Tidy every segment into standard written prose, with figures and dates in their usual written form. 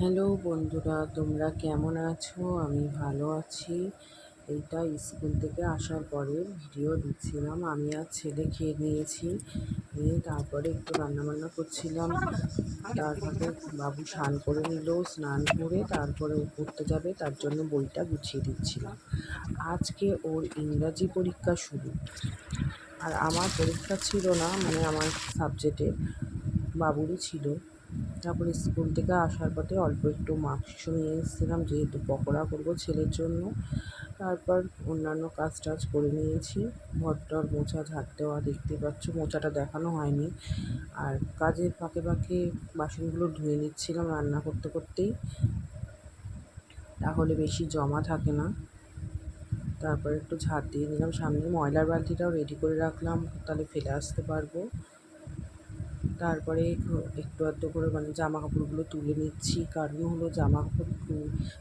Hello বন্ধুরা, তোমরা কেমন আছো? আমি ভালো আছি। এইটা স্কুল থেকে আসার পরে ভিডিও দিচ্ছিলাম। আমি আর ছেলে খেয়ে নিয়েছি, নিয়ে তারপরে একটু রান্নাবান্না করছিলাম। তার ফাঁকে বাবু স্নান করে নিল, স্নান করে তারপরে ও পড়তে যাবে, তার জন্য বইটা গুছিয়ে দিচ্ছিলাম। আজকে ওর ইংরাজি পরীক্ষা শুরু, আর আমার পরীক্ষা ছিল না, মানে আমার সাবজেক্টে বাবুরই ছিল। তারপরে স্কুল থেকে আসার পথে অল্প একটু মাংস নিয়ে এসেছিলাম, যেহেতু পকোড়া করবো ছেলের জন্য। তারপর অন্যান্য কাজ টাজ করে নিয়েছি, ঘরটর মোছা, ঝাড় দেওয়া, দেখতে পাচ্ছ মোছাটা দেখানো হয়নি। আর কাজের ফাঁকে ফাঁকে বাসনগুলো ধুয়ে নিচ্ছিলাম রান্না করতে করতেই, তাহলে বেশি জমা থাকে না। তারপর একটু ঝাড় দিয়ে নিলাম, সামনে ময়লার বালতিটাও রেডি করে রাখলাম, তাহলে ফেলে আসতে পারবো। তারপরে একটু আধটু করে জামা কাপড়গুলো তুলে নিচ্ছি, কারণ হলো জামা কাপড়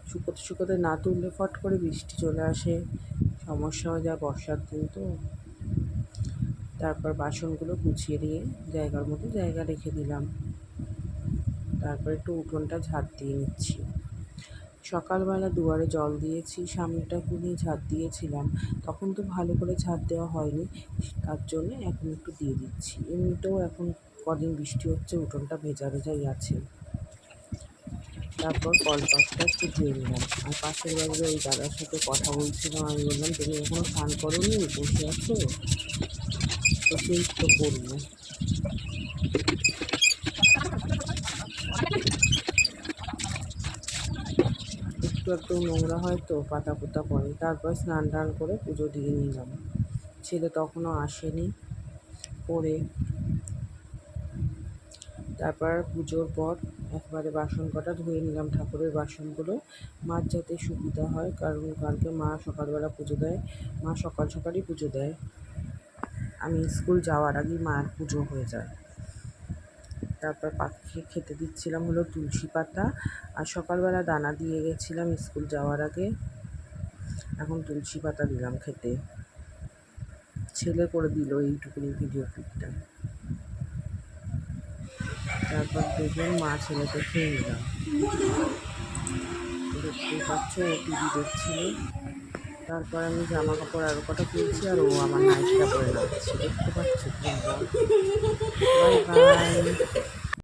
শুকোতে শুকোতে না তুললে ফট করে বৃষ্টি চলে আসে, সমস্যা হয়ে যায়, বর্ষার দিন তো। তারপর বাসনগুলো গুছিয়ে দিয়ে জায়গার মতো জায়গা রেখে দিলাম। তারপর একটু উঠোনটা ঝাড় দিয়ে নিচ্ছি। সকালবেলা দুয়ারে জল দিয়েছি, সামনেটা খুবই ঝাড় দিয়েছিলাম, তখন তো ভালো করে ঝাড় দেওয়া হয়নি, তার জন্য এখন একটু দিয়ে দিচ্ছি। এমনিতেও এখন কদিন বৃষ্টি হচ্ছে, উঠোনটা ভেজা ভেজাই আছে। তারপর কলপাটটা একটু ধুয়ে নিলাম। আর পাশের বাড়ির ওই দাদার সাথে কথা বলছিলাম, আমি বললাম তুমি এখনো স্নান করোনি, বসে আছো? তো সেই তো করবো। একটু একটু নোংরা হয় তো, পাতা পোতা পড়ে। তারপর স্নান টান করে পুজো দিয়ে নিলাম। ছেলে তখনও আসেনি পরে। তারপর পুজোর পর একবারে বাসন কটা ধুয়ে নিলাম, ঠাকুরের বাসনগুলো মার যাতে সুবিধা হয়, কারণ কালকে মা সকালবেলা পুজো দেয়, মা সকাল সকালই পুজো দেয়। আমি স্কুল যাওয়ার আগেই মায়ের পুজো হয়ে যায়। তারপর পাখিকে খেতে দিচ্ছিলাম হলো তুলসী পাতা, আর সকালবেলা দানা দিয়ে গেছিলাম স্কুল যাওয়ার আগে, এখন তুলসী পাতা দিলাম খেতে। ছেলে করে দিল এইটুকুনি ভিডিও ক্লিপটা। তারপর দেখবেন মা ছেলেকে খেয়ে নিলাম। দেখতেই পাচ্ছ ও টিভি দেখছিল। তারপর আমি জামা কাপড় আরও কটা তুলছি, আর ও আমার নাইটিটা পরে রাখছি, দেখতে পাচ্ছ। Bye bye.